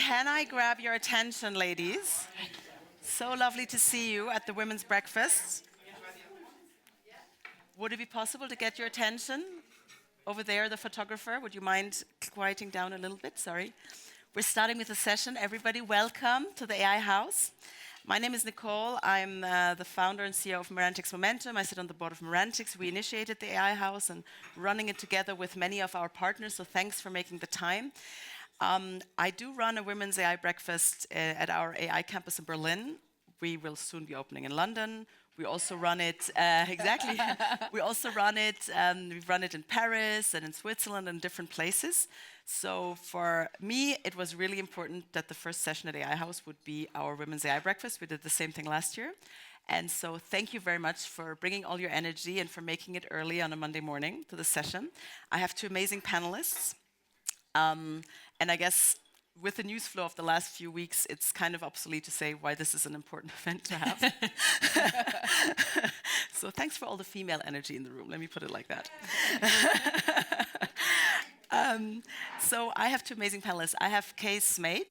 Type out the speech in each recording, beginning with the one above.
can I grab your attention, ladies? So lovely to see you at the Women's Breakfast. Would it be possible to get your attention? Over there, the photographer, would you mind quieting down a little bit? Sorry. We're starting with a session. Everybody, welcome to the AI House. My name is Nicole. I'm the founder and CEO of Merantix Momentum. I sit on the board of Merantix. We initiated the AI House and running it together with many of our partners, so thanks for making the time. I do run a women's AI breakfast at our AI campus in Berlin. We will soon be opening in London. We also run it, exactly, we also run it, we've run it in Paris and in Switzerland and different places. So for me, it was really important that the first session at AI House would be our Women's AI Breakfast. We did the same thing last year. And so thank you very much for bringing all your energy and for making it early on a Monday morning to the session. I have two amazing panelists. And I guess with the news flow of the last few weeks, it's kind of obsolete to say why this is an important event to have. So thanks for all the female energy in the room. Let me put it like that. So I have two amazing panelists. I have Smaje.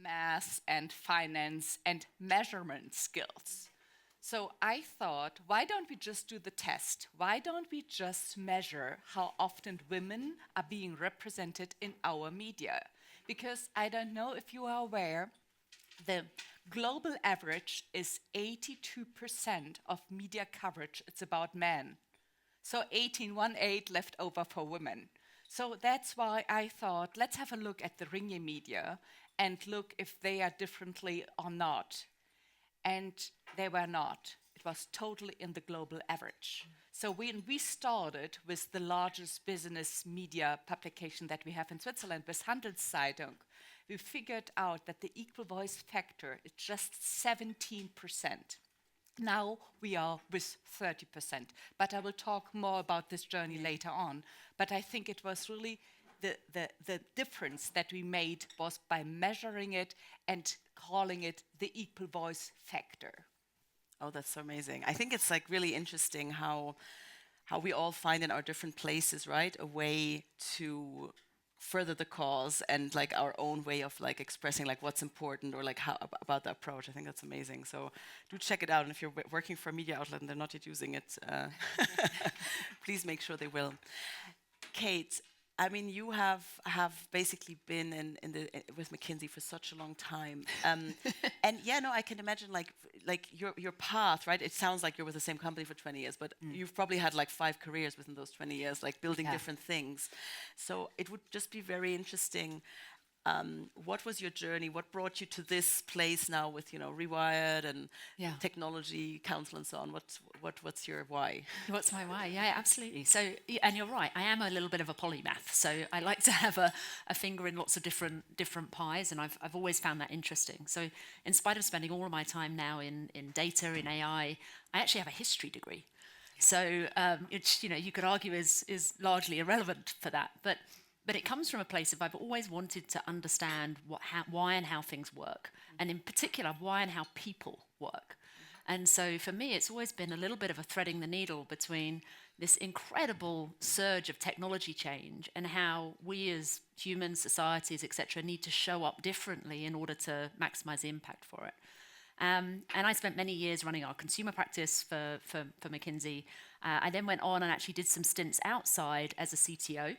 Math and finance and measurement skills. So I thought, why don't we just do the test? Why don't we just measure how often women are being represented in our media? Because I don't know if you are aware, the global average is 82% of media coverage, it's about men. So 18 left over for women. So that's why I thought, let's have a look at the Ringier media and look if they are differently or not. And they were not. It was totally in the global average. So when we started with the largest business media publication that we have in Switzerland, with Handelszeitung, we figured out that the equal voice factor is just 17%. Now we are with 30%. But I will talk more about this journey later on. But I think it was really the difference that we made was by measuring it and calling it the equal voice factor. Oh, that's so amazing. I think it's like really interesting how how we all find in our different places, right, a way to further the cause and like our own way of like expressing like what's important or like how about the approach. I think that's amazing. So do check it out. And if you're working for a media outlet and they're not yet using it, please make sure they will. Kate, I mean, you have basically been with McKinsey for such a long time, and yeah, no, I can imagine like your path, right? It sounds like you're with the same company for 20 years, but you've probably had like 5 careers within those 20 years, like building different things. So it would just be very interesting. What was your journey? What brought you to this place now with Rewired and technology council and so on? What's your why? What's my why? Yeah, absolutely. So, and you're right. I am a little bit of a polymath. So I like to have a finger in lots of different pies, and I've always found that interesting. So, in spite of spending all of my time now in data, in AI, I actually have a history degree. So, which you could argue is largely irrelevant for that, but it comes from a place of I've always wanted to understand why and how things work, and in particular, why and how people work. And so for me, it's always been a little bit of a threading the needle between this incredible surge of technology change and how we as humans, societies, etc., need to show up differently in order to maximize the impact for it. And I spent many years running our consumer practice for McKinsey. I then went on and actually did some stints outside as a CTO.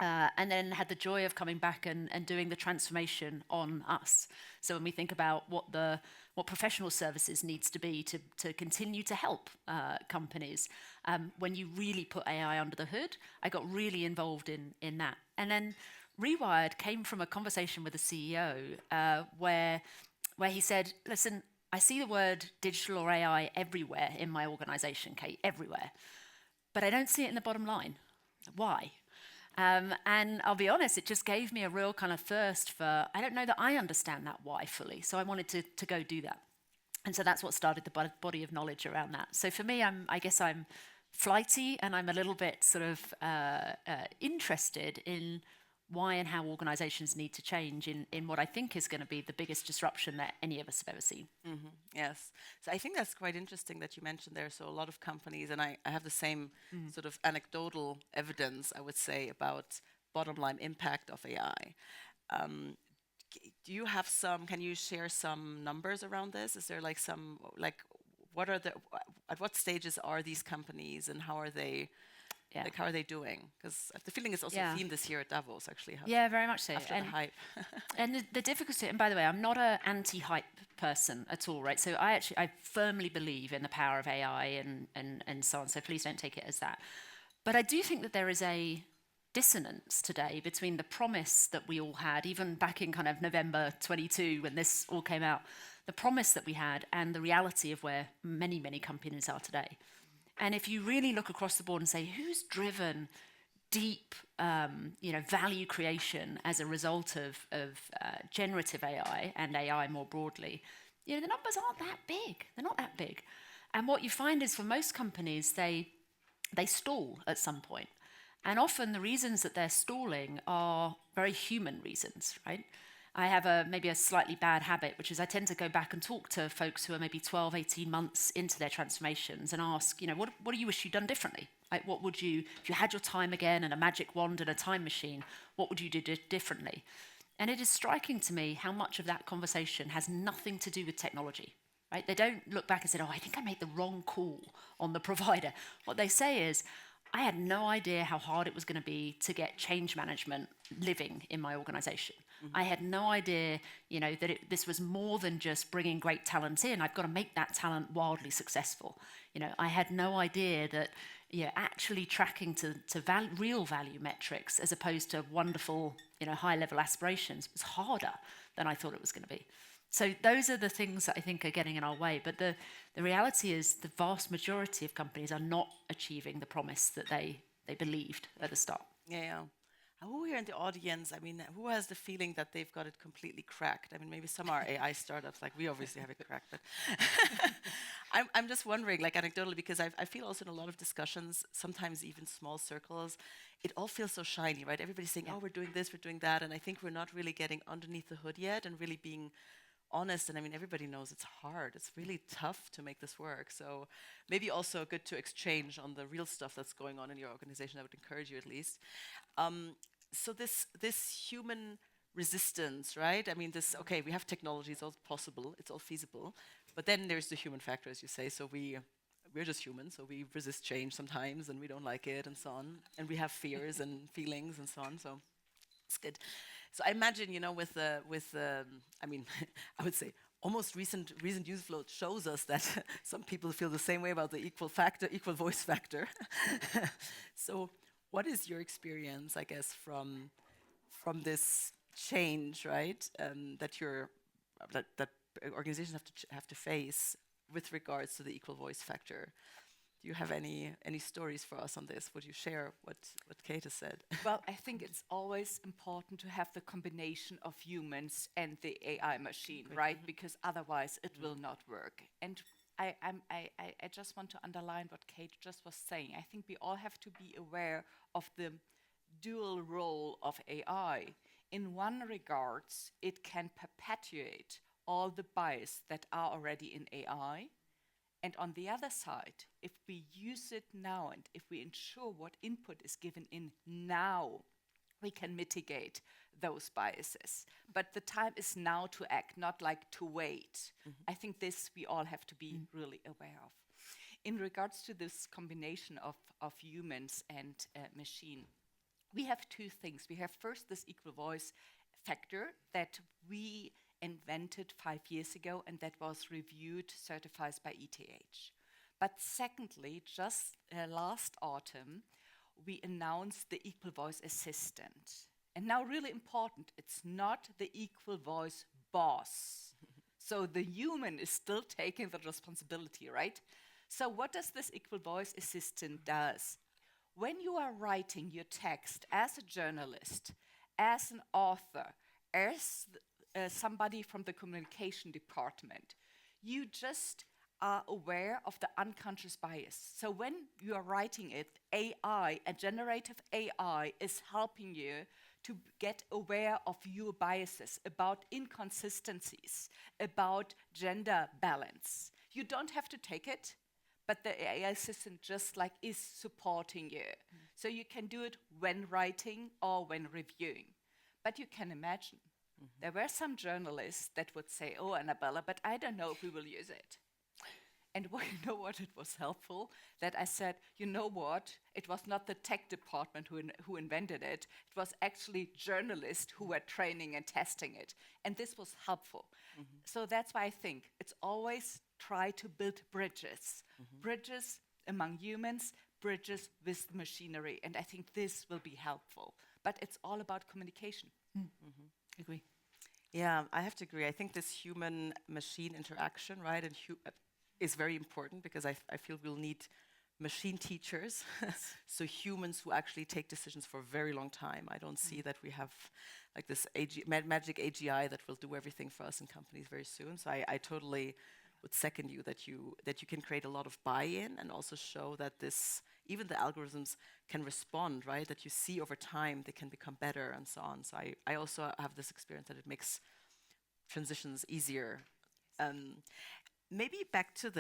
And then had the joy of coming back and doing the transformation on us. So when we think about what professional services needs to be to continue to help companies, when you really put AI under the hood, I got really involved in that. And then Rewired came from a conversation with the CEO where he said, listen, I see the word digital or AI everywhere in my organization, Kate, everywhere. But I don't see it in the bottom line. Why? And I'll be honest, it just gave me a real kind of thirst for, I don't know that I understand that why fully, so I wanted to go do that. And so that's what started the body of knowledge around that. So for me, I guess I'm flighty, and I'm a little bit sort of interested in why and how organizations need to change in what I think is going to be the biggest disruption that any of us have ever seen. Mm-hmm. Yes. So I think that's quite interesting that you mentioned there. So a lot of companies, and I have the same sort of anecdotal evidence, I would say, about bottom line impact of AI. Do you have can you share some numbers around this? Is there like at what stages are these companies and how are they? Yeah. Like, how are they doing? Because the feeling is also a theme this year at Davos, actually. Yeah, very much so. After the hype. And the difficulty, and by the way, I'm not an anti-hype person at all, right? So I firmly believe in the power of AI and so on, so please don't take it as that. But I do think that there is a dissonance today between the promise that we all had, even back in kind of November 22 when this all came out, the promise that we had and the reality of where many, many companies are today. And if you really look across the board and say, who's driven deep, value creation as a result of generative AI and AI more broadly, the numbers aren't that big. They're not that big. And what you find is for most companies, they stall at some point. And often the reasons that they're stalling are very human reasons, right? I have maybe a slightly bad habit, which is I tend to go back and talk to folks who are maybe 12, 18 months into their transformations and ask, what do you wish you'd done differently? Like, what would you, if you had your time again and a magic wand and a time machine, what would you do differently? And it is striking to me how much of that conversation has nothing to do with technology, right? They don't look back and say, I think I made the wrong call on the provider. What they say is, I had no idea how hard it was going to be to get change management living in my organization. Mm-hmm. I had no idea, that this was more than just bringing great talent in. I've got to make that talent wildly successful. I had no idea that, actually tracking to real value metrics as opposed to wonderful, high-level aspirations was harder than I thought it was going to be. So those are the things that I think are getting in our way. But the reality is the vast majority of companies are not achieving the promise that they believed at the start. Yeah. Who here in the audience, who has the feeling that they've got it completely cracked? Maybe some are AI startups, like we obviously have it cracked. But I'm just wondering, like anecdotally, because I feel also in a lot of discussions, sometimes even small circles, it all feels so shiny, right? Everybody's saying, we're doing this, we're doing that. And I think we're not really getting underneath the hood yet and really being honest, and I mean, everybody knows it's hard. It's really tough to make this work. So maybe also good to exchange on the real stuff that's going on in your organization. I would encourage you at least. So this human resistance, right? I mean, this, okay, we have technology, it's all possible, it's all feasible, but then there's the human factor, as you say. So we're just humans, so we resist change sometimes, and we don't like it, and so on, and we have fears and feelings, and so on. So it's good. So I imagine, with I mean, I would say almost recent news flow shows us that some people feel the same way about the equal voice factor. So what is your experience, I guess, from this change, right? That organizations have to face with regards to the equal voice factor. Do you have any stories for us on this? Would you share what Kate has said? Well, I think it's always important to have the combination of humans and the AI machine, right? Because otherwise it will not work. And I just want to underline what Kate just was saying. I think we all have to be aware of the dual role of AI. In one regards, it can perpetuate all the bias that are already in AI. And on the other side, if we use it now and if we ensure what input is given in now, we can mitigate those biases. But the time is now to act, not like to wait. I think this we all have to be really aware of. In regards to this combination of humans and machine, we have two things. We have first this equal voice factor that we invented 5 years ago, and that was reviewed, certified by ETH. But secondly, just last autumn, we announced the equal voice assistant. And now really important, it's not the equal voice boss. So the human is still taking the responsibility, right? So what does this equal voice assistant does? When you are writing your text as a journalist, as an author, as somebody from the communication department, you just are aware of the unconscious bias. So when you are writing it, AI, a generative AI, is helping you to get aware of your biases, about inconsistencies, about gender balance. You don't have to take it, but the AI assistant just like is supporting you. So you can do it when writing or when reviewing. But you can imagine, there were some journalists that would say, oh, Annabella, but I don't know if we will use it. And you know what, it was helpful that I said, you know what, it was not the tech department who invented it. It was actually journalists who were training and testing it. And this was helpful. So that's why I think it's always try to build bridges. Bridges among humans, bridges with the machinery. And I think this will be helpful. But it's all about communication. Agree. Yeah, I have to agree. I think this human-machine interaction, right, and is very important, because I feel we'll need machine teachers, so humans who actually take decisions for a very long time. I don't see that we have like this magic AGI that will do everything for us in companies very soon. So I totally would second you that you can create a lot of buy-in and also show that even the algorithms can respond, right? That you see over time they can become better and so on. So I also have this experience that it makes transitions easier. Maybe back to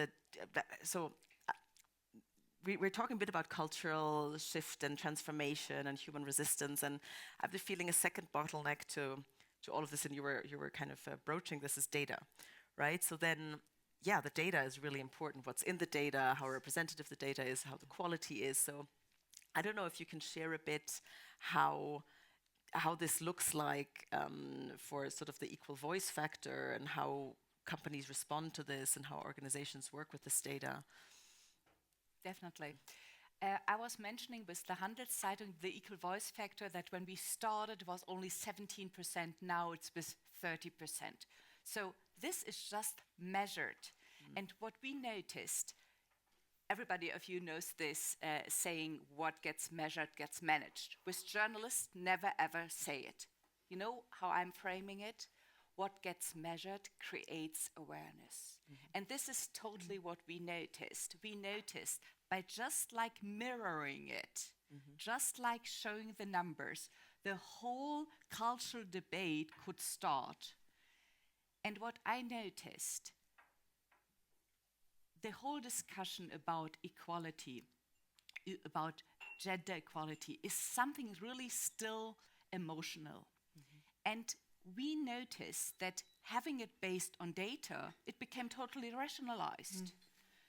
we're talking a bit about cultural shift and transformation and human resistance, and I have the feeling a second bottleneck to all of this, and you were kind of broaching this, is data, right? So then, yeah, the data is really important. What's in the data, how representative the data is, how the quality is. So I don't know if you can share a bit how this looks like for sort of the equal voice factor, and how companies respond to this, and how organizations work with this data. Definitely. I was mentioning with the Handelszeitung, the equal voice factor, that when we started it was only 17%, now it's with 30%. So this is just measured. And what we noticed, everybody of you knows this saying, what gets measured gets managed. With journalists, never ever say it. You know how I'm framing it? What gets measured creates awareness. And this is totally what we noticed. We noticed by just like mirroring it, just like showing the numbers, the whole cultural debate could start. And what I noticed, the whole discussion about equality, about gender equality, is something really still emotional. And we noticed that having it based on data, it became totally rationalized.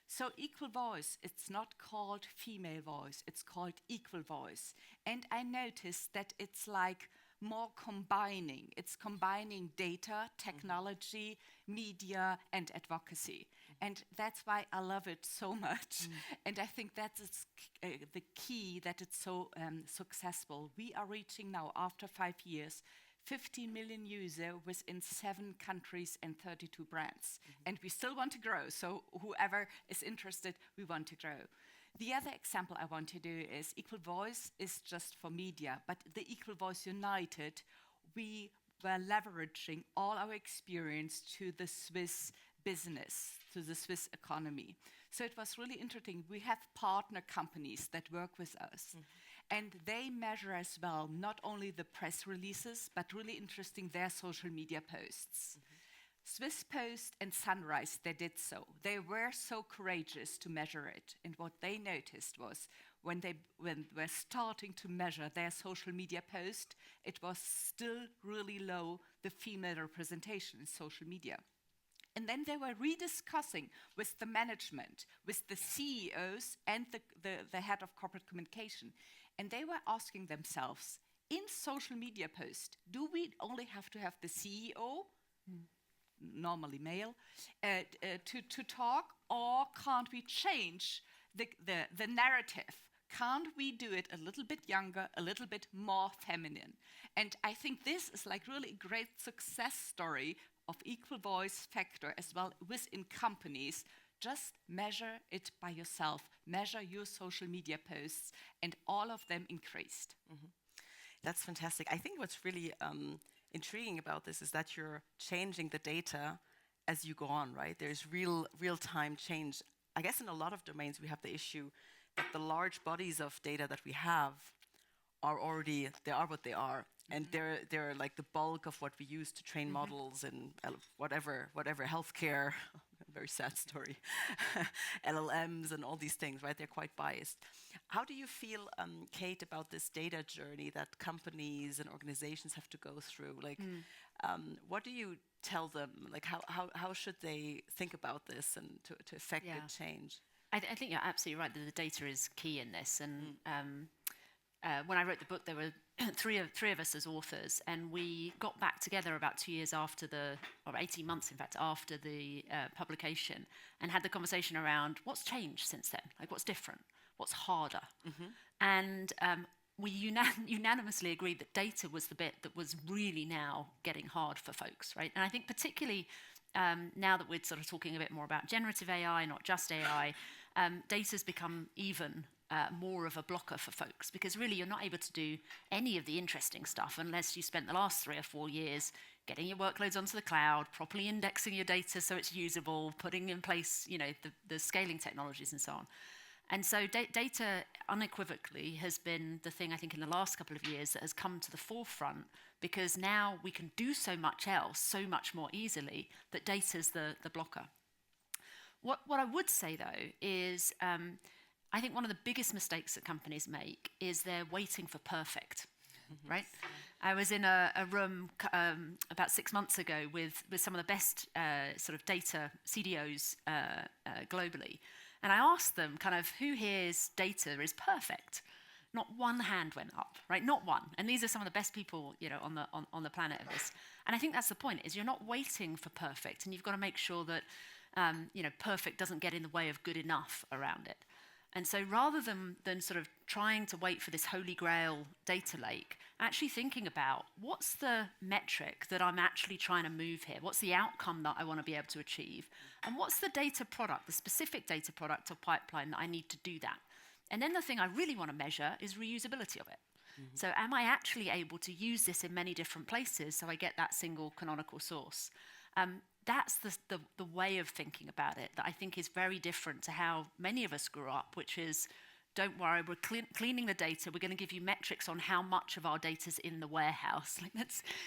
So equal voice, it's not called female voice, it's called equal voice. And I noticed that it's like more combining. It's combining data, technology, media, and advocacy. And that's why I love it so much. And I think that's the key that it's so successful. We are reaching now, after 5 years, 15 million users within 7 countries and 32 brands. And we still want to grow. So whoever is interested, we want to grow. The other example I want to do is Equal Voice is just for media, but the Equal Voice United, we were leveraging all our experience to the Swiss business, to the Swiss economy. So it was really interesting. We have partner companies that work with us. And they measure as well, not only the press releases, but really interesting, their social media posts. Swiss Post and Sunrise, they did so. They were so courageous to measure it. And what they noticed was when they were starting to measure their social media post, it was still really low, the female representation in social media. And then they were rediscussing with the management, with the CEOs and the head of corporate communication. And they were asking themselves, in social media post, do we only have to have the CEO, normally male, to talk, or can't we change the narrative? Can't we do it a little bit younger, a little bit more feminine? And I think this is like really a great success story of equal voice factor as well within companies. Just measure it by yourself, measure your social media posts, and all of them increased. That's fantastic. I think what's really intriguing about this is that you're changing the data as you go on, right? There's real-time change. I guess in a lot of domains we have the issue that the large bodies of data that we have are already, they are what they are. And they're like the bulk of what we use to train models and whatever healthcare, very sad story, LLMs and all these things, right? They're quite biased. How do you feel, Kate, about this data journey that companies and organizations have to go through? Like, what do you tell them? Like, how should they think about this and to affect the change? I think you're absolutely right that the data is key in this. And when I wrote the book, there were three of us as authors, and we got back together about 2 years after or 18 months, in fact, after the publication, and had the conversation around what's changed since then, like what's different, what's harder. And we unanimously agreed that data was the bit that was really now getting hard for folks, right? And I think particularly now that we're sort of talking a bit more about generative AI, not just AI, data's become even more of a blocker for folks, because really you're not able to do any of the interesting stuff unless you spent the last 3 or 4 years getting your workloads onto the cloud, properly indexing your data so it's usable, putting in place, the scaling technologies and so on. And so data unequivocally has been the thing, I think, in the last couple of years that has come to the forefront, because now we can do so much else so much more easily that data's the blocker. What I would say, though, is I think one of the biggest mistakes that companies make is they're waiting for perfect, right? I was in a room about 6 months ago with some of the best sort of data CDOs globally. And I asked them kind of who here's data is perfect. Not one hand went up, right? Not one. And these are some of the best people, on the planet of this. And I think that's the point, is you're not waiting for perfect, and you've got to make sure that, perfect doesn't get in the way of good enough around it. And so rather than sort of trying to wait for this holy grail data lake, actually thinking about what's the metric that I'm actually trying to move here? What's the outcome that I want to be able to achieve? And what's the data product, the specific data product or pipeline that I need to do that? And then the thing I really want to measure is reusability of it. So am I actually able to use this in many different places so I get that single canonical source? That's the way of thinking about it that I think is very different to how many of us grew up, which is don't worry, we're cleaning the data. We're going to give you metrics on how much of our data's in the warehouse. Like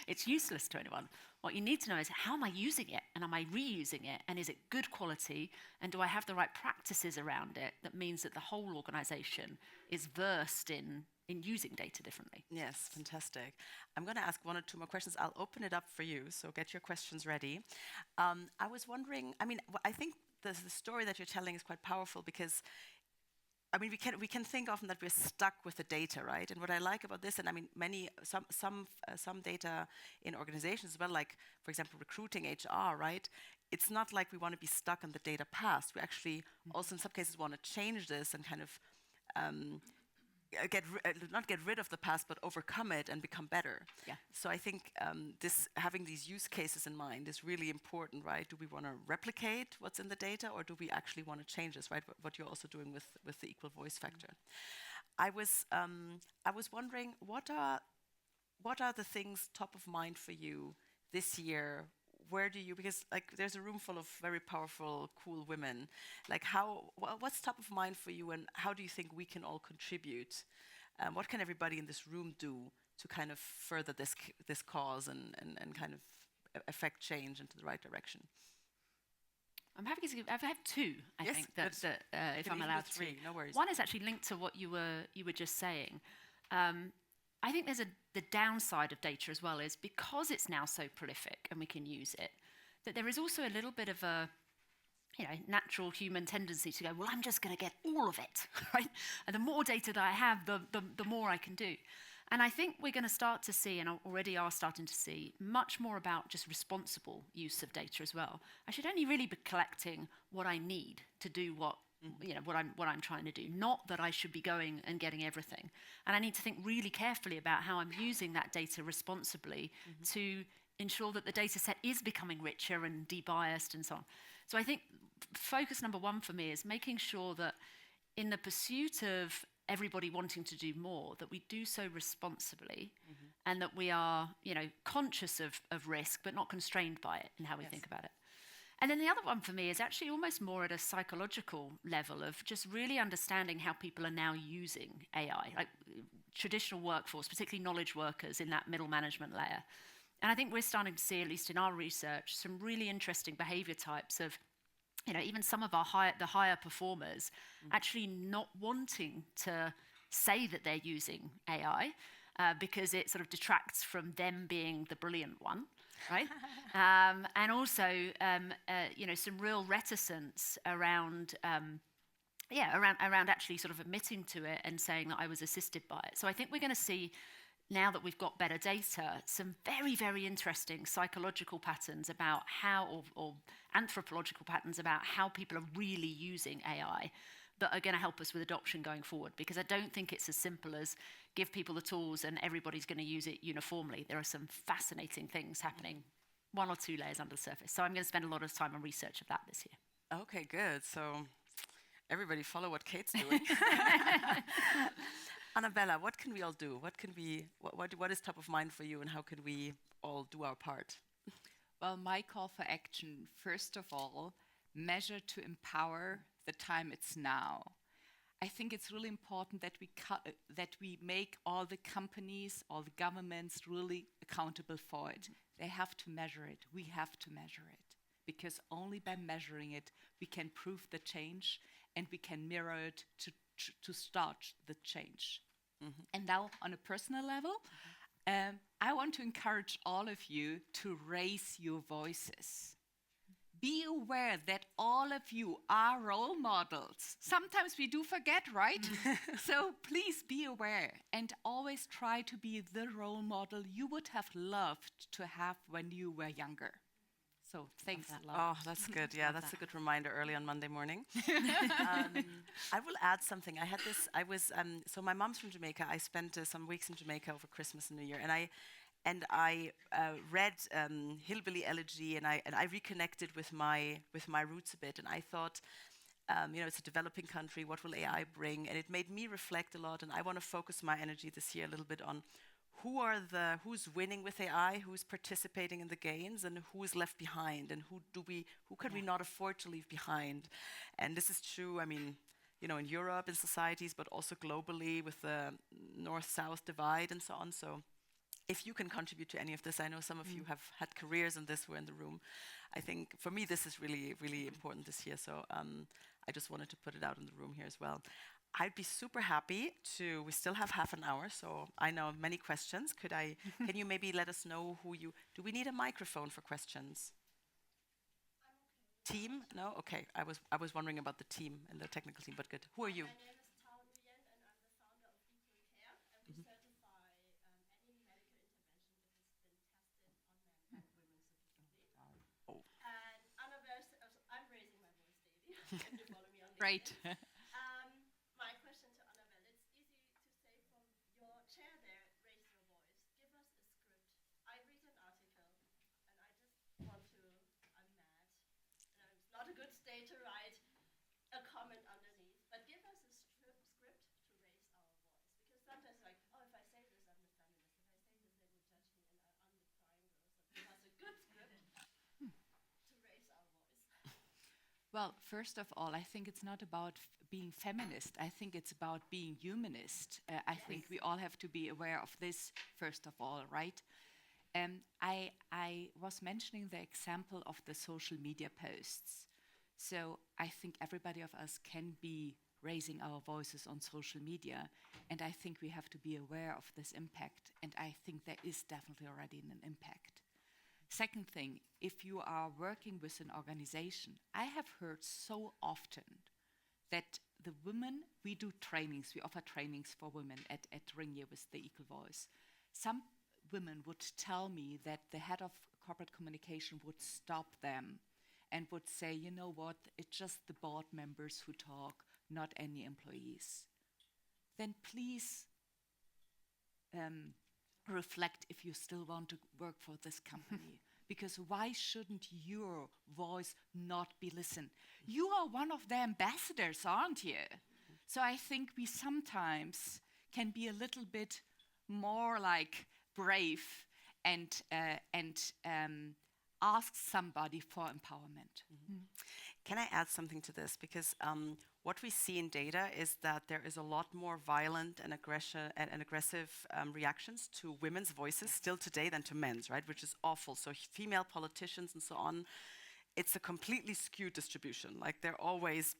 it's useless to anyone. What you need to know is, how am I using it? And am I reusing it? And is it good quality? And do I have the right practices around it that means that the whole organization is versed in using data differently? Yes, fantastic. I'm going to ask one or two more questions. I'll open it up for you, so get your questions ready. I was wondering, I think the story that you're telling is quite powerful because we can think often that we're stuck with the data, right? And what I like about this, and some data in organizations as well, like for example recruiting, HR, right? It's not like we want to be stuck in the data past. We actually also in some cases want to change this and kind of not get rid of the past, but overcome it and become better. Yeah. So I think having these use cases in mind is really important, right? Do we want to replicate what's in the data, or do we actually want to change this, right? What you're also doing with the equal voice factor. I was wondering, what are the things top of mind for you this year? Where do you, because like there's a room full of very powerful, cool women. Like what's top of mind for you, and how do you think we can all contribute? What can everybody in this room do to kind of further this cause and kind of affect change into the right direction? I'm happy to give. I have two. I think that if I'm allowed to. Three, no worries. One is actually linked to what you were just saying. I think there's the downside of data as well, is because it's now so prolific and we can use it, that there is also a little bit of a natural human tendency to go, well, I'm just going to get all of it, right? And the more data that I have, the more I can do. And I think we're going to start to see, and already are starting to see, much more about just responsible use of data as well. I should only really be collecting what I need to do what I'm trying to do, not that I should be going and getting everything. And I need to think really carefully about how I'm using that data responsibly to ensure that the data set is becoming richer and debiased and so on. So I think focus number one for me is making sure that in the pursuit of everybody wanting to do more, that we do so responsibly and that we are, conscious of risk, but not constrained by it in how we think about it. And then the other one for me is actually almost more at a psychological level of just really understanding how people are now using AI, like traditional workforce, particularly knowledge workers in that middle management layer. And I think we're starting to see, at least in our research, some really interesting behavior types of, even some of our higher performers actually not wanting to say that they're using AI because it sort of detracts from them being the brilliant one. Right, and also, some real reticence around actually sort of admitting to it and saying that I was assisted by it. So I think we're going to see, now that we've got better data, some very, very interesting psychological patterns about how, or anthropological patterns about how people are really using AI that are going to help us with adoption going forward. Because I don't think it's as simple as give people the tools and everybody's going to use it uniformly. There are some fascinating things happening, one or two layers under the surface. So I'm going to spend a lot of time on research of that this year. Okay, good. So everybody follow what Kate's doing. Annabella, what can we all do? What is top of mind for you, and how can we all do our part? Well, my call for action, first of all, measure to empower the time it's now. I think it's really important that we make all the companies, all the governments really accountable for it. They have to measure it. We have to measure it. Because only by measuring it, we can prove the change and we can mirror it to start the change. And now, on a personal level, I want to encourage all of you to raise your voices. Be aware that all of you are role models. Sometimes we do forget, right? So please be aware and always try to be the role model you would have loved to have when you were younger. So thanks a lot. Oh, that's good. Yeah, that's a good reminder early on Monday morning. I will add something. So my mom's from Jamaica. I spent some weeks in Jamaica over Christmas and New Year, and I read Hillbilly Elegy, and I reconnected with my roots a bit, and I thought, it's a developing country. What will AI bring? And it made me reflect a lot. And I want to focus my energy this year a little bit on who's winning with AI, who's participating in the gains, and who is left behind, and who can we not afford to leave behind. And this is true. in Europe, in societies, but also globally with the north-south divide and so on. So if you can contribute to any of this, I know some of you have had careers in this, who are in the room. I think for me, this is really, really important this year. So I just wanted to put it out in the room here as well. I'd be super happy we still have half an hour, so I know many questions. Can you maybe let us know do we need a microphone for questions? Team? No? Okay, I was wondering about the team and the technical team, but good. Who are you? My name is Yen, and I'm the founder of Equal Care, and we certify any medical intervention if it's been tested on men and women specifically. Oh. And Annabella, I'm raising my voice daily. Can you follow me on Great. My question to Annabella, it's easy to say from your chair there, raise your voice. Give us a script. I read an article, and I just I'm mad, and it's not a good state to write a comment underneath, but give us a script to raise our voice. Because sometimes like, if I say this, I'm the feminist. If I say this, they will judge me, and I'm the crying girl. So give us a good script to raise our voice. Well, first of all, I think it's not about being feminist. I think it's about being humanist. I think we all have to be aware of this, first of all, right? I was mentioning the example of the social media posts. So I think everybody of us can be raising our voices on social media, and I think we have to be aware of this impact, and I think there is definitely already an impact. Second thing, if you are working with an organization, I have heard so often that the women, we do trainings, we offer trainings for women at Ringier with the Equal Voice. Some women would tell me that the head of corporate communication would stop them and would say, you know what, it's just the board members who talk, not any employees. Then please reflect if you still want to work for this company. Because why shouldn't your voice not be listened? You are one of the ambassadors, aren't you? So I think we sometimes can be a little bit more like brave and ask somebody for empowerment. Can I add something to this? Because what we see in data is that there is a lot more violent and aggressive reactions to women's voices still today than to men's, right? Which is awful. So female politicians and so on, it's a completely skewed distribution. Like they're always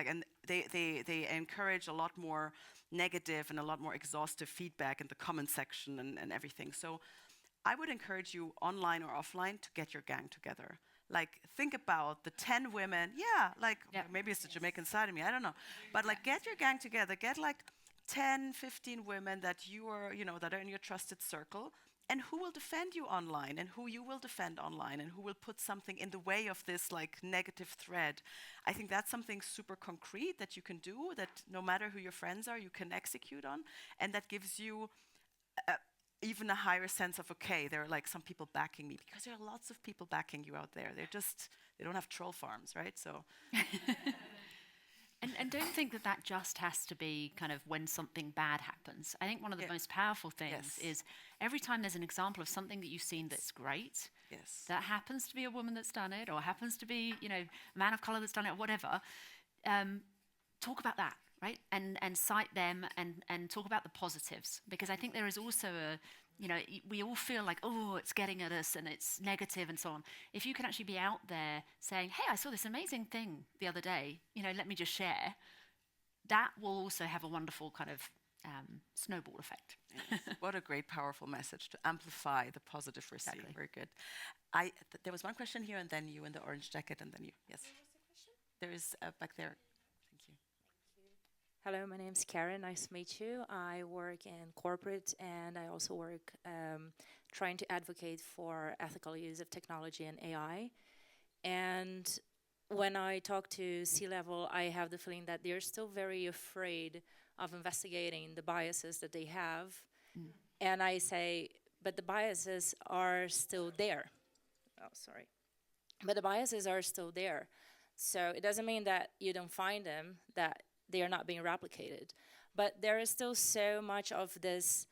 and they encourage a lot more negative and a lot more exhaustive feedback in the comment section and everything. So I would encourage you, online or offline, to get your gang together. Like, think about the 10 women, maybe it's the Jamaican side of me, I don't know. But like, get your gang together, get like 10, 15 women that you are, that are in your trusted circle, and who will defend you online, and who you will defend online, and who will put something in the way of this like negative thread. I think that's something super concrete that you can do, that no matter who your friends are, you can execute on, and that gives you even a higher sense of, okay, there are like some people backing me, because there are lots of people backing you out there. They don't have troll farms, right? So. And don't think that just has to be kind of when something bad happens. I think one of the most powerful things is every time there's an example of something that you've seen that's great, that happens to be a woman that's done it, or happens to be, a man of color that's done it, or whatever, talk about that. Right, and cite them and talk about the positives, because I think there is also we all feel like, oh, it's getting at us and it's negative and so on. If you can actually be out there saying, hey, I saw this amazing thing the other day, let me just share, that will also have a wonderful kind of snowball effect. Yes. What a great, powerful message to amplify the positive we're seeing. Very good. There was one question here, and then you in the orange jacket, and then you. Yes. What was the question? There is back there. Thank you. Hello, my name is Karen. Nice to meet you. I work in corporate, and I also work trying to advocate for ethical use of technology and AI. And when I talk to C-level, I have the feeling that they're still very afraid of investigating the biases that they have. And I say, but the biases are still there. Oh, sorry. But the biases are still there. So it doesn't mean that you don't find them, that they are not being replicated. But there is still so much of this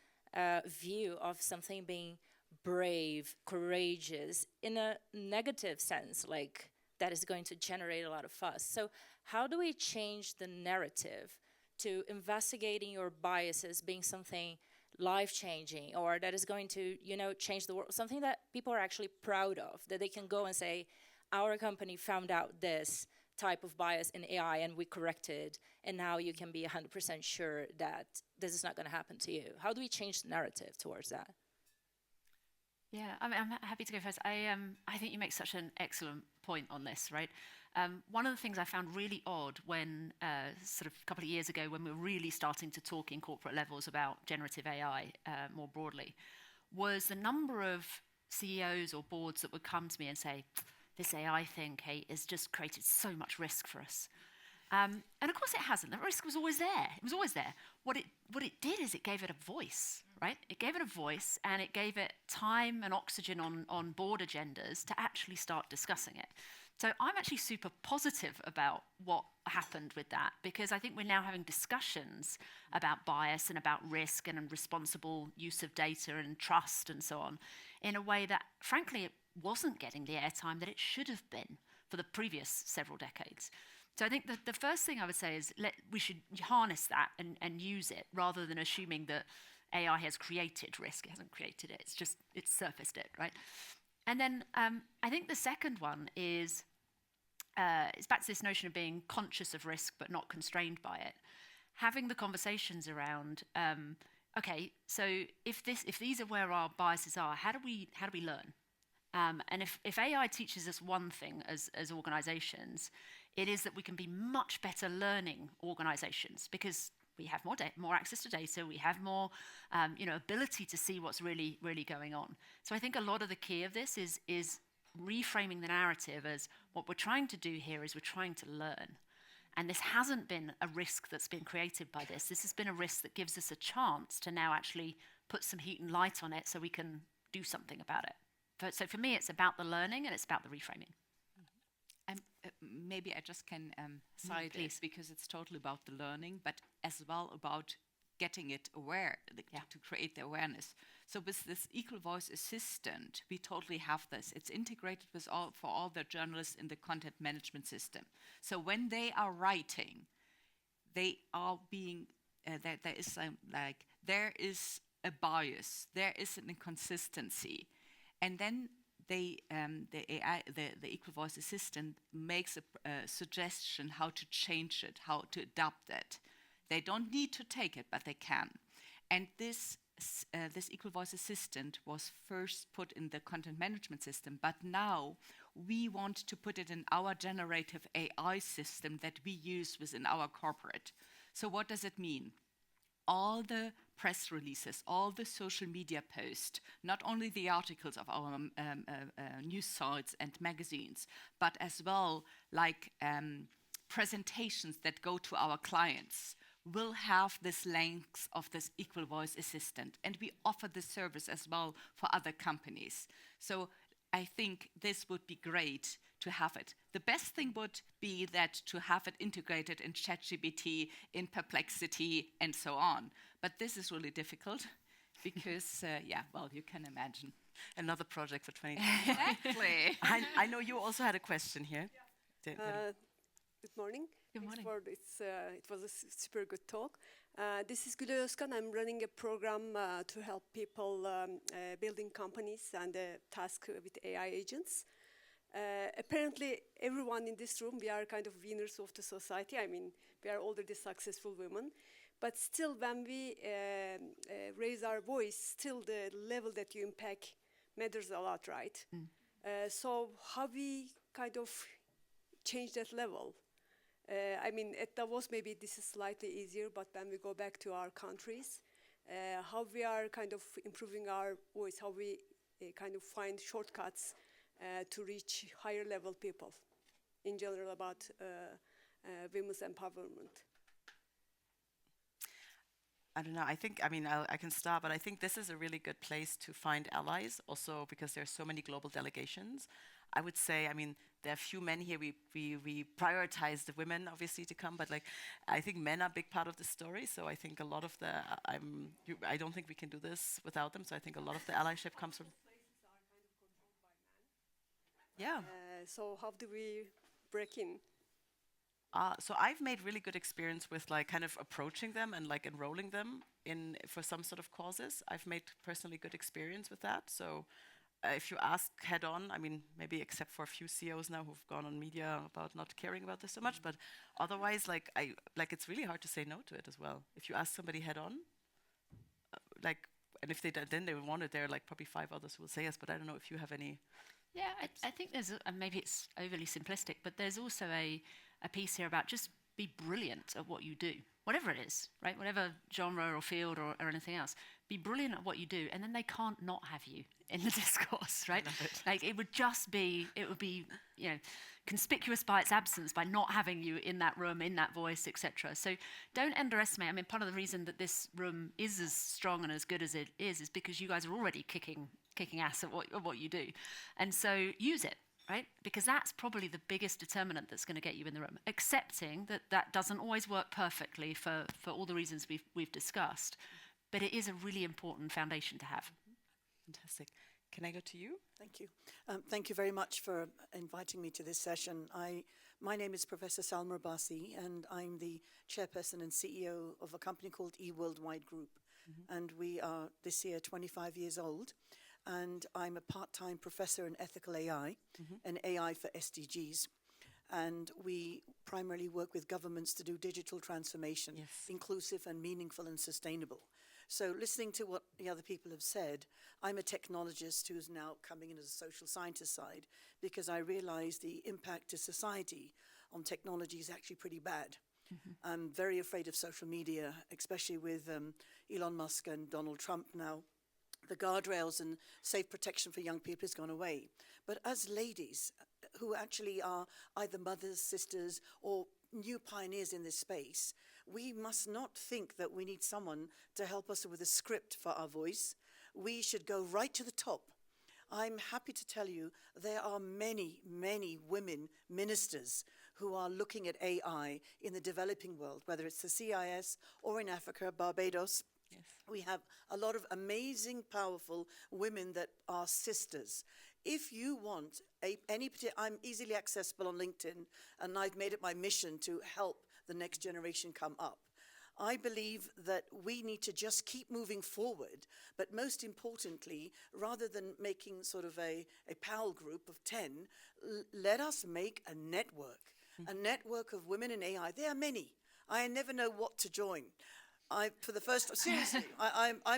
view of something being brave, courageous, in a negative sense, like that is going to generate a lot of fuss. So how do we change the narrative to investigating your biases being something life-changing, or that is going to, change the world, something that people are actually proud of, that they can go and say, our company found out this type of bias in AI and we corrected, and now you can be 100% sure that this is not going to happen to you. How do we change the narrative towards that? Yeah, I'm happy to go first. I think you make such an excellent point on this, right? One of the things I found really odd when, sort of a couple of years ago, when we were really starting to talk in corporate levels about generative AI more broadly, was the number of CEOs or boards that would come to me and say, this AI thing, Kate, has just created so much risk for us. And of course it hasn't. The risk was always there. It was always there. What it did is it gave it a voice, right? It gave it a voice, and it gave it time and oxygen on board agendas to actually start discussing it. So I'm actually super positive about what happened with that, because I think we're now having discussions about bias and about risk and responsible use of data and trust and so on in a way that, frankly, it wasn't getting the airtime that it should have been for the previous several decades. So I think the first thing I would say is we should harness that and use it, rather than assuming that AI has created risk. It hasn't created it. It's surfaced it, right? And then I think the second one is it's back to this notion of being conscious of risk but not constrained by it. Having the conversations around, okay, so if these are where our biases are, how do we learn? And if AI teaches us one thing as organizations, it is that we can be much better learning organizations, because we have more access to data, we have more ability to see what's really, really going on. So I think a lot of the key of this is reframing the narrative as what we're trying to do here is we're trying to learn. And this hasn't been a risk that's been created by this. This has been a risk that gives us a chance to now actually put some heat and light on it so we can do something about it. So for me, it's about the learning and it's about the reframing. Maybe I just can side this, because it's totally about the learning, but as well about getting it aware, to create the awareness. So with this Equal Voice Assistant, we totally have this. It's integrated for all the journalists in the content management system. So when they are writing, they are being, there is a bias, there is an inconsistency. And then the AI, the Equal Voice Assistant makes a suggestion how to change it, how to adapt it. They don't need to take it, but they can. And this Equal Voice Assistant was first put in the content management system, but now we want to put it in our generative AI system that we use within our corporate. So what does it mean? All the press releases, all the social media posts, not only the articles of our news sites and magazines, but as well like presentations that go to our clients, will have this length of this Equal Voice Assistant. And we offer this service as well for other companies. So I think this would be great to have it. The best thing would be that to have it integrated in ChatGPT, in Perplexity, and so on. But this is really difficult because, you can imagine. Another project for 2020. Exactly. I know you also had a question here. Good morning. Good morning. It was a super good talk. This is Gülay Özkan. I'm running a program to help people building companies and task with AI agents. Apparently, everyone in this room, we are kind of winners of the society. I mean, we are already successful women. But still, when we raise our voice, still the level that you impact matters a lot, right? So how we kind of change that level? I mean, at Davos, maybe this is slightly easier, but when we go back to our countries, how we are kind of improving our voice, how we kind of find shortcuts to reach higher level people in general about women's empowerment. I don't know. I can start, but I think this is a really good place to find allies, also because there's so many global delegations. I would say, there are few men here. We prioritize the women, obviously, to come, but I think men are a big part of the story. So I think a lot of I don't think we can do this without them. So I think a lot of the allyship comes from. Places are kind of controlled by men. Yeah. So how do we break in? So I've made really good experience with like kind of approaching them and like enrolling them in for some sort of causes. I've made personally good experience with that. So if you ask head on, I mean, maybe except for a few CEOs now who've gone on media about not caring about this so much, but otherwise, like it's really hard to say no to it as well. If you ask somebody head on, and if they then they want it, there are like probably 5 others who will say yes. But I don't know if you have any. Yeah, I think there's, and maybe it's overly simplistic, but there's also a piece here about just be brilliant at what you do, whatever it is, right? Whatever genre or field or anything else, be brilliant at what you do, and then they can't not have you in the discourse, right? Like it would be, you know, conspicuous by its absence, by not having you in that room, in that voice, etc. So don't underestimate. I mean, part of the reason that this room is as strong and as good as it is because you guys are already kicking ass at what you do, and so use it. Right? Because that's probably the biggest determinant that's going to get you in the room. Accepting that doesn't always work perfectly for all the reasons we've discussed, but it is a really important foundation to have. Fantastic. Can I go to you? Thank you. Thank you very much for inviting me to this session. My name is Professor Salma Abbasi, and I'm the chairperson and CEO of a company called eWorldwide Group. And we are this year 25 years old. And I'm a part-time professor in ethical AI and AI for SDGs. And we primarily work with governments to do digital transformation, inclusive and meaningful and sustainable. So listening to what the other people have said, I'm a technologist who's now coming in as a social scientist side because I realize the impact to society on technology is actually pretty bad. I'm very afraid of social media, especially with Elon Musk and Donald Trump now. The guardrails and safe protection for young people has gone away. But as ladies who actually are either mothers, sisters, or new pioneers in this space, we must not think that we need someone to help us with a script for our voice. We should go right to the top. I'm happy to tell you there are many, many women ministers who are looking at AI in the developing world, whether it's the CIS or in Africa, Barbados. We have a lot of amazing, powerful women that are sisters. If you want I'm easily accessible on LinkedIn, and I've made it my mission to help the next generation come up. I believe that we need to just keep moving forward, but most importantly, rather than making sort of a pal group of 10, let us make a network of women in AI. There are many. I never know what to join. I'm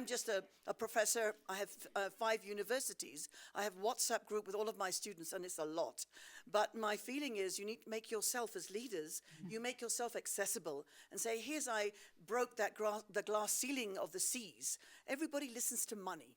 just a professor. I have 5 universities. I have WhatsApp group with all of my students, and it's a lot. But my feeling is you need to make yourself as leaders, you make yourself accessible and say, I broke the glass ceiling of the seas. Everybody listens to money.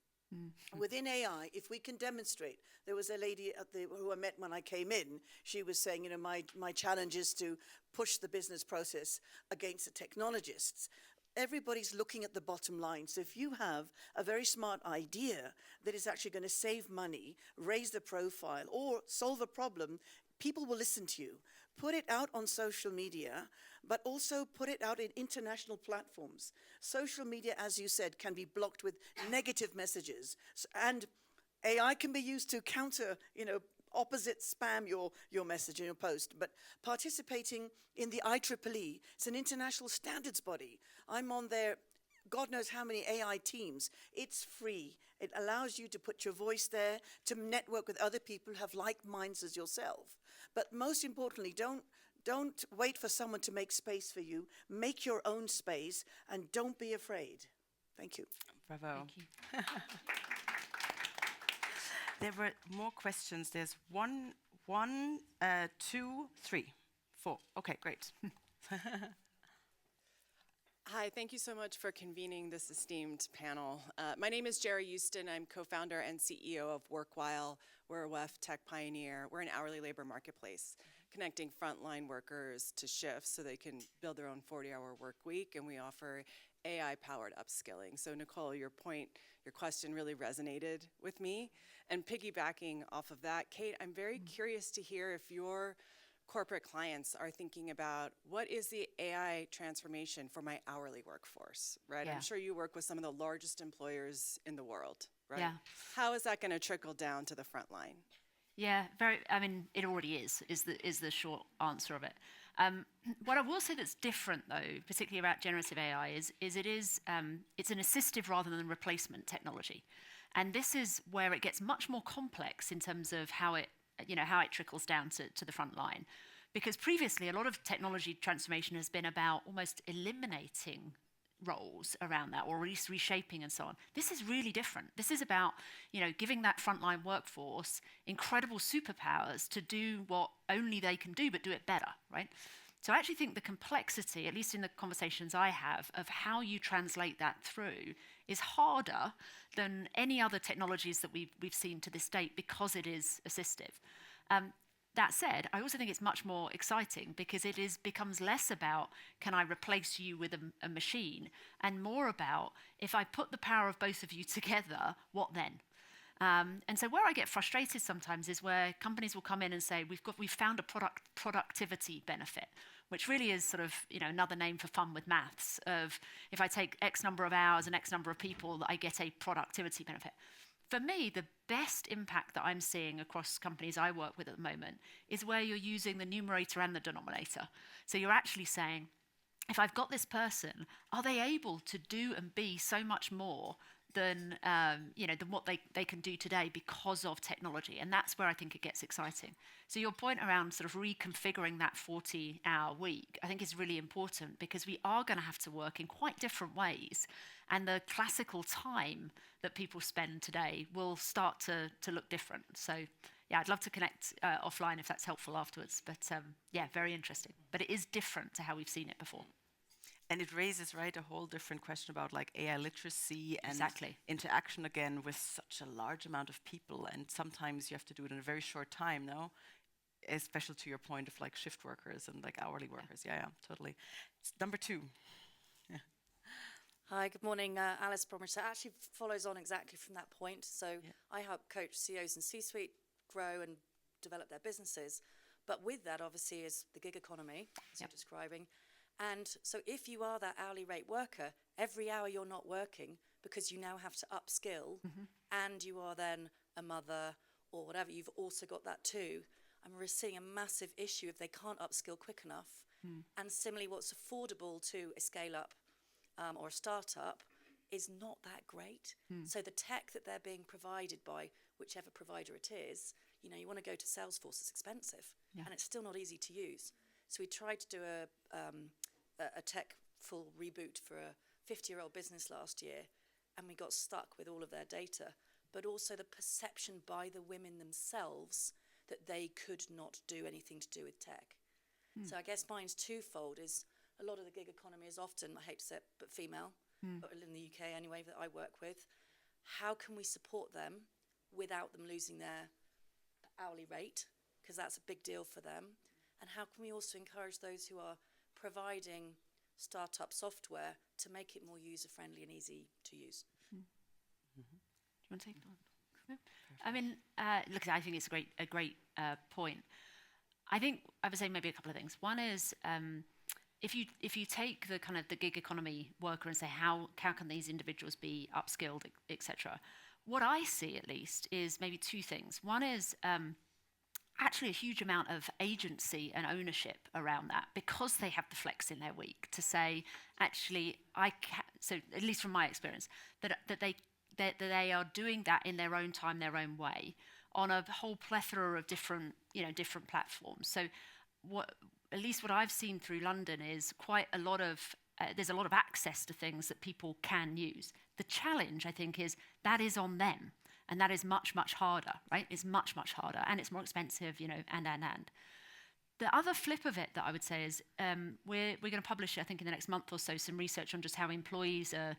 Within AI, if we can demonstrate, there was a lady who I met when I came in. She was saying, my challenge is to push the business process against the technologists. Everybody's looking at the bottom line. So if you have a very smart idea that is actually going to save money, raise the profile, or solve a problem, people will listen to you. Put it out on social media, but also put it out in international platforms. Social media, as you said, can be blocked with negative messages. And AI can be used to counter, opposite spam your message in your post. But participating in the IEEE, it's an international standards body. I'm on there, God knows how many AI teams. It's free. It allows you to put your voice there, to network with other people who have like minds as yourself. But most importantly, don't wait for someone to make space for you. Make your own space, and don't be afraid. Thank you. Bravo. Thank you. There were more questions. There's one, 2, 3, 4. Okay, great. Hi, thank you so much for convening this esteemed panel. My name is Jerry Houston. I'm co-founder and CEO of Workwhile. We're a WEF tech pioneer. We're an hourly labor marketplace connecting frontline workers to shifts so they can build their own 40-hour work week, and we offer AI-powered upskilling. So Nicole, your question really resonated with me. And piggybacking off of that, Kate, I'm very curious to hear if your corporate clients are thinking about what is the AI transformation for my hourly workforce, right? Yeah. I'm sure you work with some of the largest employers in the world, right? Yeah. How is that going to trickle down to the front line? Yeah, I mean, it already is the short answer of it. What I will say that's different, though, particularly about generative AI, is it's an assistive rather than replacement technology. And this is where it gets much more complex in terms of how it trickles down to the front line. Because previously, a lot of technology transformation has been about almost eliminating roles around that, or at least reshaping and so on. This is really different. This is about, giving that frontline workforce incredible superpowers to do what only they can do, but do it better, right? So I actually think the complexity, at least in the conversations I have, of how you translate that through is harder than any other technologies that we've seen to this date, because it is assistive. That said, I also think it's much more exciting, because it becomes less about, can I replace you with a machine, and more about, if I put the power of both of you together, what then? And so where I get frustrated sometimes is where companies will come in and say, we've found a productivity benefit, which really is sort of another name for fun with maths, of if I take X number of hours and X number of people, I get a productivity benefit. For me, the best impact that I'm seeing across companies I work with at the moment is where you're using the numerator and the denominator. So you're actually saying, if I've got this person, are they able to do and be so much more than what they can do today because of technology? And that's where I think it gets exciting. So your point around sort of reconfiguring that 40-hour week, I think is really important, because we are going to have to work in quite different ways. And the classical time that people spend today will start to look different. So yeah, I'd love to connect offline if that's helpful afterwards. But yeah, very interesting. But it is different to how we've seen it before. And it raises, right, a whole different question about like AI literacy and Exactly. interaction again with such a large amount of people. And sometimes you have to do it in a very short time, no? Especially to your point of like shift workers and like hourly workers. Yeah, totally. Number 2. Hi, good morning. Alice Bromwich. So it actually follows on exactly from that point. So I help coach CEOs and C-suite grow and develop their businesses. But with that, obviously, is the gig economy, as you're describing. And so if you are that hourly rate worker, every hour you're not working, because you now have to upskill, and you are then a mother or whatever, you've also got that too. And we're seeing a massive issue if they can't upskill quick enough. And similarly, what's affordable to a scale-up or a startup is not that great. So the tech that they're being provided by whichever provider it is, you want to go to Salesforce, it's expensive, and it's still not easy to use. So we tried to do a tech full reboot for a 50-year-old business last year, and we got stuck with all of their data, but also the perception by the women themselves that they could not do anything to do with tech. So I guess mine's twofold. Is a lot of the gig economy is often, I hate to say it, but female, but in the UK anyway, that I work with. How can we support them without them losing their hourly rate? Because that's a big deal for them. And how can we also encourage those who are providing startup software to make it more user-friendly and easy to use? Do you want to take that? I mean, look, I think it's a great point. I think I would say maybe a couple of things. One is, if you take the kind of the gig economy worker and say how can these individuals be upskilled, etc. What I see at least is maybe 2 things. One is actually a huge amount of agency and ownership around that, because they have the flex in their week to say, actually, so at least from my experience, that they are doing that in their own time, their own way, on a whole plethora of different platforms. So at least what I've seen through London is quite a lot of, there's a lot of access to things that people can use. The challenge, I think, is that is on them. And that is much, much harder, right? It's much, much harder, and it's more expensive, and. The other flip of it that I would say is we're going to publish, I think, in the next month or so, some research on just how employees are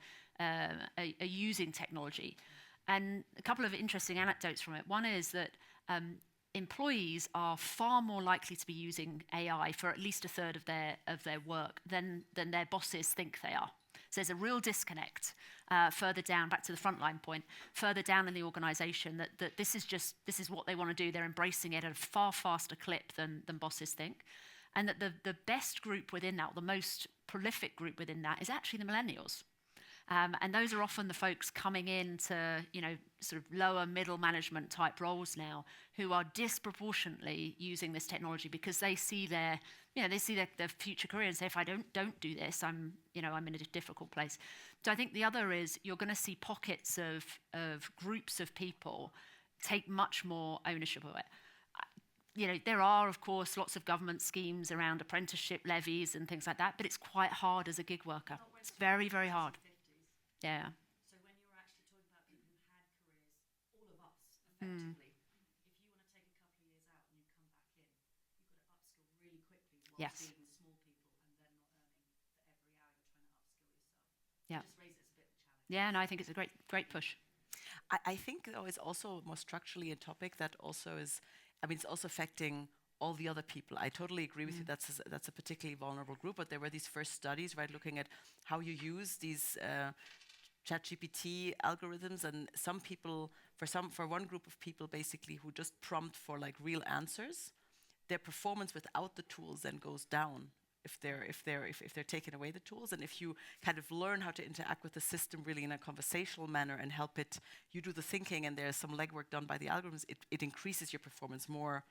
using technology. And a couple of interesting anecdotes from it. One is that employees are far more likely to be using AI for at least a third of their work than their bosses think they are. So there's a real disconnect further down, back to the frontline point, further down in the organisation, that this is what they want to do. They're embracing it at a far faster clip than bosses think. And that the best group within that, or the most prolific group within that, is actually the millennials. And those are often the folks coming into, sort of lower middle management type roles now who are disproportionately using this technology because they see their future career and say, if I don't do this, I'm in a difficult place. So I think the other is you're going to see pockets of groups of people take much more ownership of it. There are, of course, lots of government schemes around apprenticeship levies and things like that, but it's quite hard as a gig worker. It's very, very hard. Yeah. So when you're actually talking about people who had careers, all of us, effectively, if you want to take a couple of years out and you come back in, you've got to upskill really quickly whilst dealing with small people and then not earning for every hour you're trying to upskill yourself. Yeah. Just raise it as a bit of a challenge. Yeah, no, I think it's a great push. I think though it's also more structurally a topic that also is, it's also affecting all the other people. I totally agree with you. That's a particularly vulnerable group. But there were these first studies, right, looking at how you use these ChatGPT algorithms, and some people, for one group of people, basically who just prompt for like real answers, their performance without the tools then goes down if they're taking away the tools. And if you kind of learn how to interact with the system really in a conversational manner and help it, you do the thinking, and there's some legwork done by the algorithms, it increases your performance more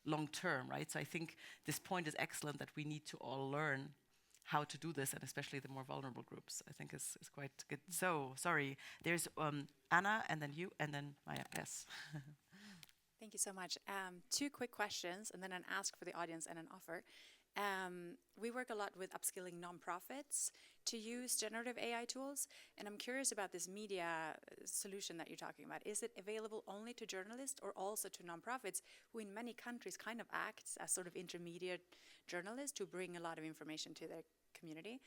long term, right? So I think this point is excellent that we need to all learn how to do this, and especially the more vulnerable groups, I think is quite good. So, sorry, there's Anna, and then you, and then Maya, yes. Thank you so much. Two quick questions, and then an ask for the audience and an offer. We work a lot with upskilling nonprofits to use generative AI tools, and I'm curious about this media solution that you're talking about. Is it available only to journalists or also to nonprofits who in many countries kind of act as sort of intermediate journalists to bring a lot of information to their community?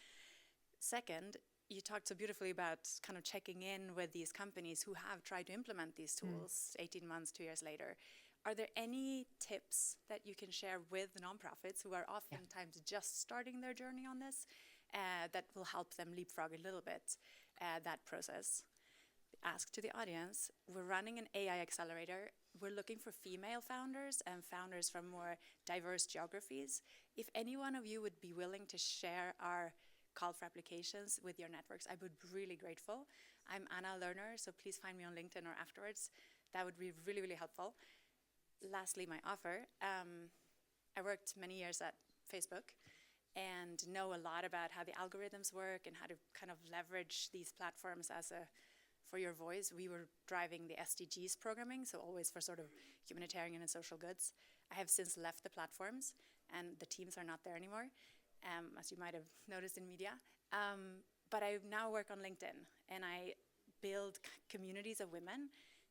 Second, you talked so beautifully about kind of checking in with these companies who have tried to implement these tools 18 months, 2 years later. Are there any tips that you can share with nonprofits who are oftentimes just starting their journey on this that will help them leapfrog a little bit that process? Ask to the audience. We're running an AI accelerator. We're looking for female founders and founders from more diverse geographies. If any one of you would be willing to share our call for applications with your networks, I would be really grateful. I'm Anna Lerner, so please find me on LinkedIn or afterwards. That would be really, really helpful. Lastly, my offer. I worked many years at Facebook and know a lot about how the algorithms work and how to kind of leverage these platforms for your voice. We were driving the SDGs programming, so always for sort of humanitarian and social goods. I have since left the platforms, and the teams are not there anymore, as you might have noticed in media. But I now work on LinkedIn, and I build communities of women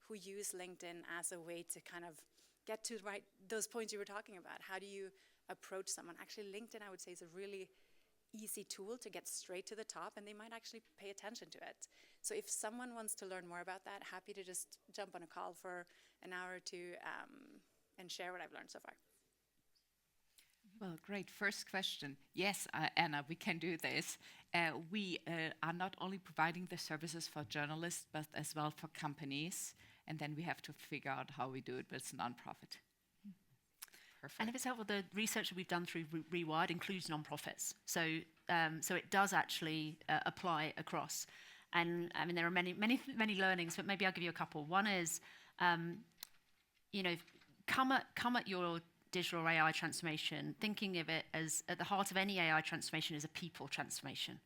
who use LinkedIn as a way to kind of get to those points you were talking about. How do you approach someone? Actually, LinkedIn, I would say, is a really easy tool to get straight to the top, and they might actually pay attention to it. So if someone wants to learn more about that, happy to just jump on a call for an hour or two and share what I've learned so far. Well, great. First question. Yes, Anna, we can do this. We are not only providing the services for journalists, but as well for companies. And then we have to figure out how we do it with nonprofit. Perfect. And if it's helpful, the research that we've done through Rewired includes nonprofits. So it does actually apply across. And I mean, there are many learnings, but maybe I'll give you a couple. One is, come at your digital AI transformation, thinking of it as at the heart of any AI transformation is a people transformation.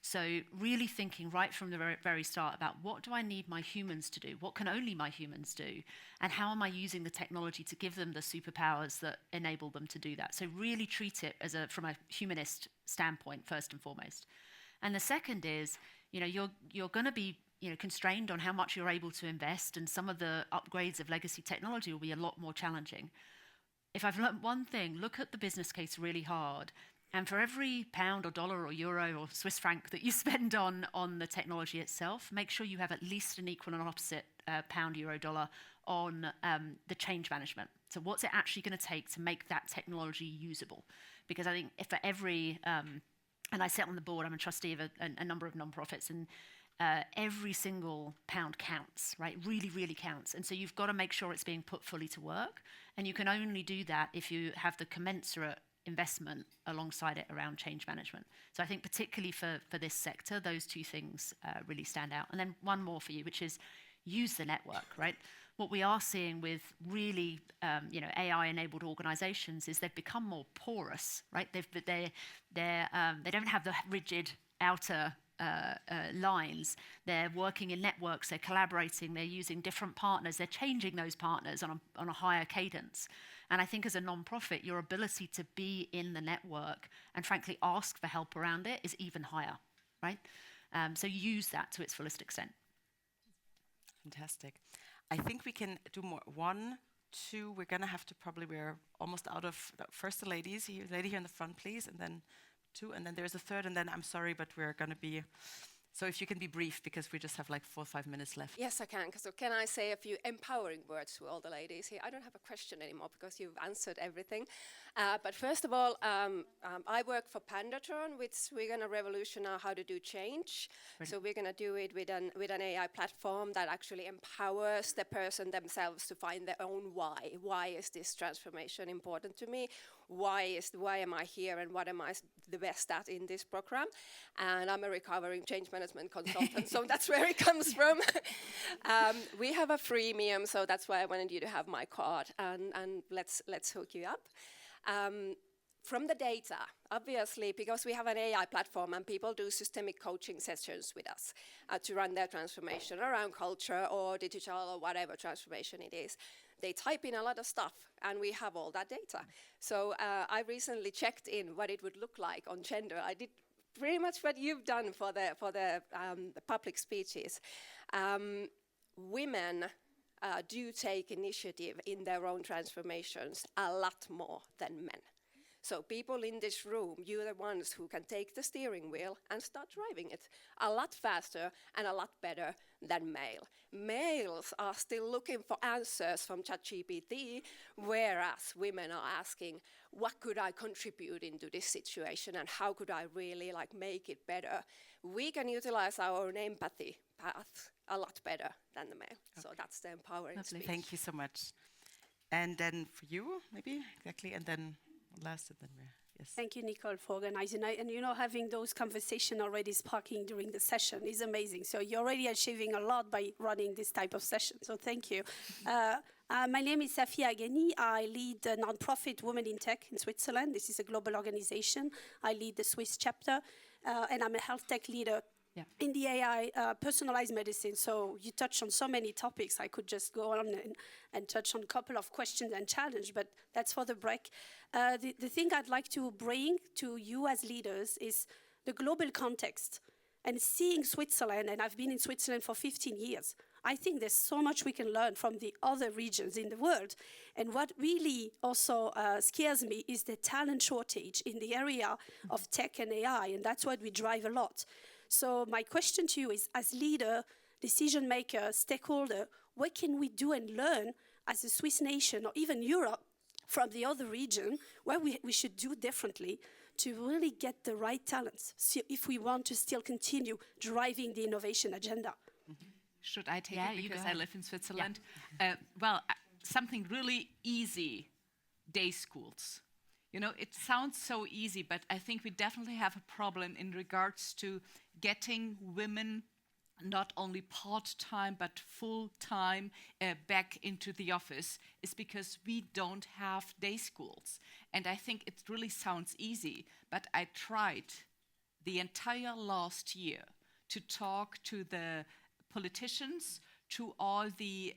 So really thinking right from the very start about what do I need my humans to do? What can only my humans do? And how am I using the technology to give them the superpowers that enable them to do that? So really treat it as from a humanist standpoint, first and foremost. And the second is, you're going to be constrained on how much you're able to invest, and some of the upgrades of legacy technology will be a lot more challenging. If I've learned one thing, look at the business case really hard. And for every pound or dollar or euro or Swiss franc that you spend on the technology itself, make sure you have at least an equal and opposite pound, euro, dollar on the change management. So what's it actually going to take to make that technology usable? Because I think if for every, and I sit on the board, I'm a trustee of a number of nonprofits, and every single pound counts, right? Really, really counts. And so you've got to make sure it's being put fully to work. And you can only do that if you have the commensurate investment alongside it around change management. So I think particularly for this sector, those two things really stand out. And then one more for you, which is use the network, right? What we are seeing with really, AI-enabled organizations is they've become more porous, right? They don't have the rigid outer lines. They're working in networks, they're collaborating, they're using different partners, they're changing those partners on a higher cadence. And I think as a non-profit, your ability to be in the network and frankly ask for help around it is even higher, right? So use that to its fullest extent. Fantastic. I think we can do more. 1, 2, we're gonna have to we're almost out of, first the ladies, lady here in the front, please, and then 2, and then there's a third, and then I'm sorry, but we're gonna be, so if you can be brief, because we just have like 4 or 5 minutes left. Yes, I can. So can I say a few empowering words to all the ladies here? I don't have a question anymore because you've answered everything. But first of all, I work for Pandatron, which we're going to revolutionize how to do change. So we're going to do it with an AI platform that actually empowers the person themselves to find their own why. Why is this transformation important to me? Why am I here, and what am I the best at in this program? And I'm a recovering change management consultant, so that's where it comes from. We have a freemium, so that's why I wanted you to have my card, and let's hook you up. From the data, obviously, because we have an AI platform and people do systemic coaching sessions with us to run their transformation around culture or digital or whatever transformation it is. They type in a lot of stuff, and we have all that data. So I recently checked in what it would look like on gender. I did pretty much what you've done for the public speeches. Women do take initiative in their own transformations a lot more than men. So people in this room, you're the ones who can take the steering wheel and start driving it a lot faster and a lot better than male. Males are still looking for answers from ChatGPT, whereas women are asking, what could I contribute into this situation and how could I really make it better? We can utilize our own empathy path a lot better than the male. Okay. So that's the empowering speech. Thank you so much. And then for you, maybe, exactly, and then last, and then yes. Thank you, Nicole, for organizing it. And having those conversations already sparking during the session is amazing. So you're already achieving a lot by running this type of session. So thank you. My name is Safia Agheni. I lead the nonprofit Women in Tech in Switzerland. This is a global organization. I lead the Swiss chapter, and I'm a health tech leader. Yeah. In the AI, personalized medicine. So you touch on so many topics. I could just go on and touch on a couple of questions and challenge, but that's for the break. The thing I'd like to bring to you as leaders is the global context and seeing Switzerland, and I've been in Switzerland for 15 years. I think there's so much we can learn from the other regions in the world. And what really also scares me is the talent shortage in the area of tech and AI, and that's what we drive a lot. So my question to you is, as leader, decision maker, stakeholder, what can we do and learn as a Swiss nation or even Europe from the other region where we should do differently to really get the right talents so if we want to still continue driving the innovation agenda? Mm-hmm. Should I take it because I live in Switzerland? Yeah. Something really easy, day schools. It sounds so easy, but I think we definitely have a problem in regards to getting women not only part-time but full-time back into the office is because we don't have day schools. And I think it really sounds easy, but I tried the entire last year to talk to the politicians, to all the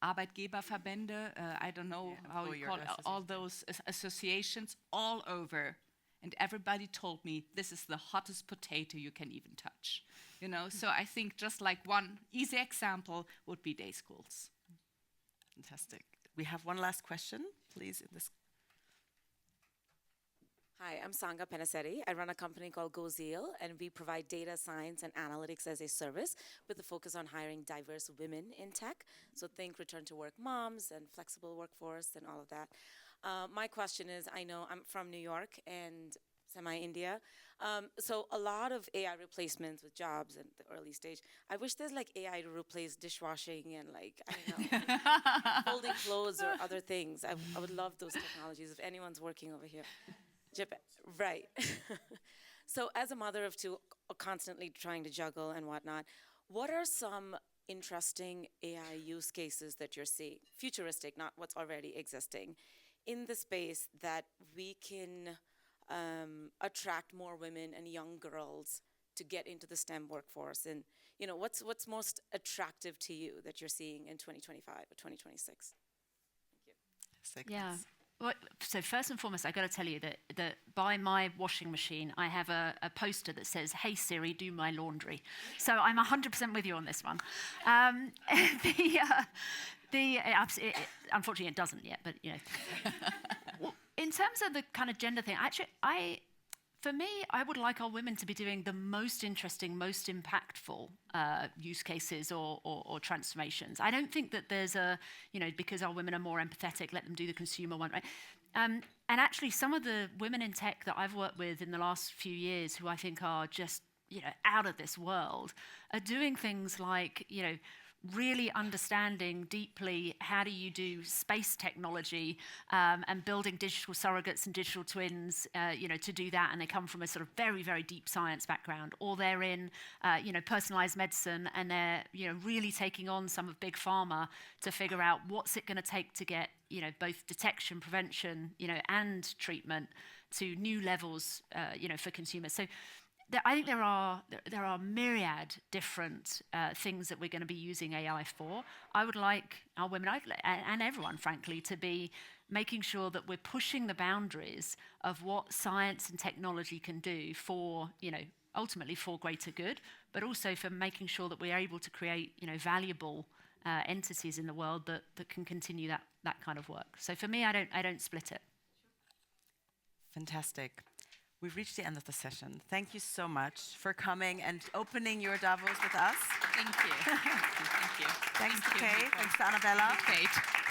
Arbeitgeberverbände, I don't know how you call it, all those associations all over. And everybody told me this is the hottest potato you can even touch. So I think just like one easy example would be day schools. Fantastic. We have one last question, please. Hi, I'm Sangha Penasetti. I run a company called GoZeal, and we provide data science and analytics as a service with a focus on hiring diverse women in tech. So think return-to-work moms and flexible workforce and all of that. My question is, I know I'm from New York, and semi-India. So a lot of AI replacements with jobs at the early stage. I wish there's like AI to replace dishwashing and like, I don't know, folding clothes or other things. I would love those technologies if anyone's working over here. Japan, right. So as a mother of two, constantly trying to juggle and whatnot, what are some interesting AI use cases that you're seeing, futuristic, not what's already existing, in the space that we can attract more women and young girls to get into the STEM workforce? And you know, what's most attractive to you that you're seeing in 2025 or 2026? Thank you. Yeah. Well, so first and foremost, I got to tell you that by my washing machine, I have a poster that says, "Hey Siri, do my laundry." So I'm 100% with you on this one. Unfortunately, it doesn't yet, but you know. In terms of the kind of gender thing, actually, for me, I would like our women to be doing the most interesting, most impactful use cases or transformations. I don't think that there's because our women are more empathetic, let them do the consumer one, right? And actually, some of the women in tech that I've worked with in the last few years who I think are just, out of this world, are doing things like, really understanding deeply how do you do space technology and building digital surrogates and digital twins, to do that, and they come from a sort of very, very deep science background, or they're in, personalized medicine, and they're, really taking on some of big pharma to figure out what's it going to take to get, both detection, prevention, and treatment to new levels, for consumers. So I think there are myriad different things that we're going to be using AI for. I would like our women, and everyone, frankly, to be making sure that we're pushing the boundaries of what science and technology can do for, ultimately for greater good, but also for making sure that we're able to create, valuable entities in the world that can continue that kind of work. So for me, I don't split it. Fantastic. We've reached the end of the session. Thank you so much for coming and opening your Davos with us. Thank you. Thank you. Thanks to Kate. Thanks to Annabella. Kate.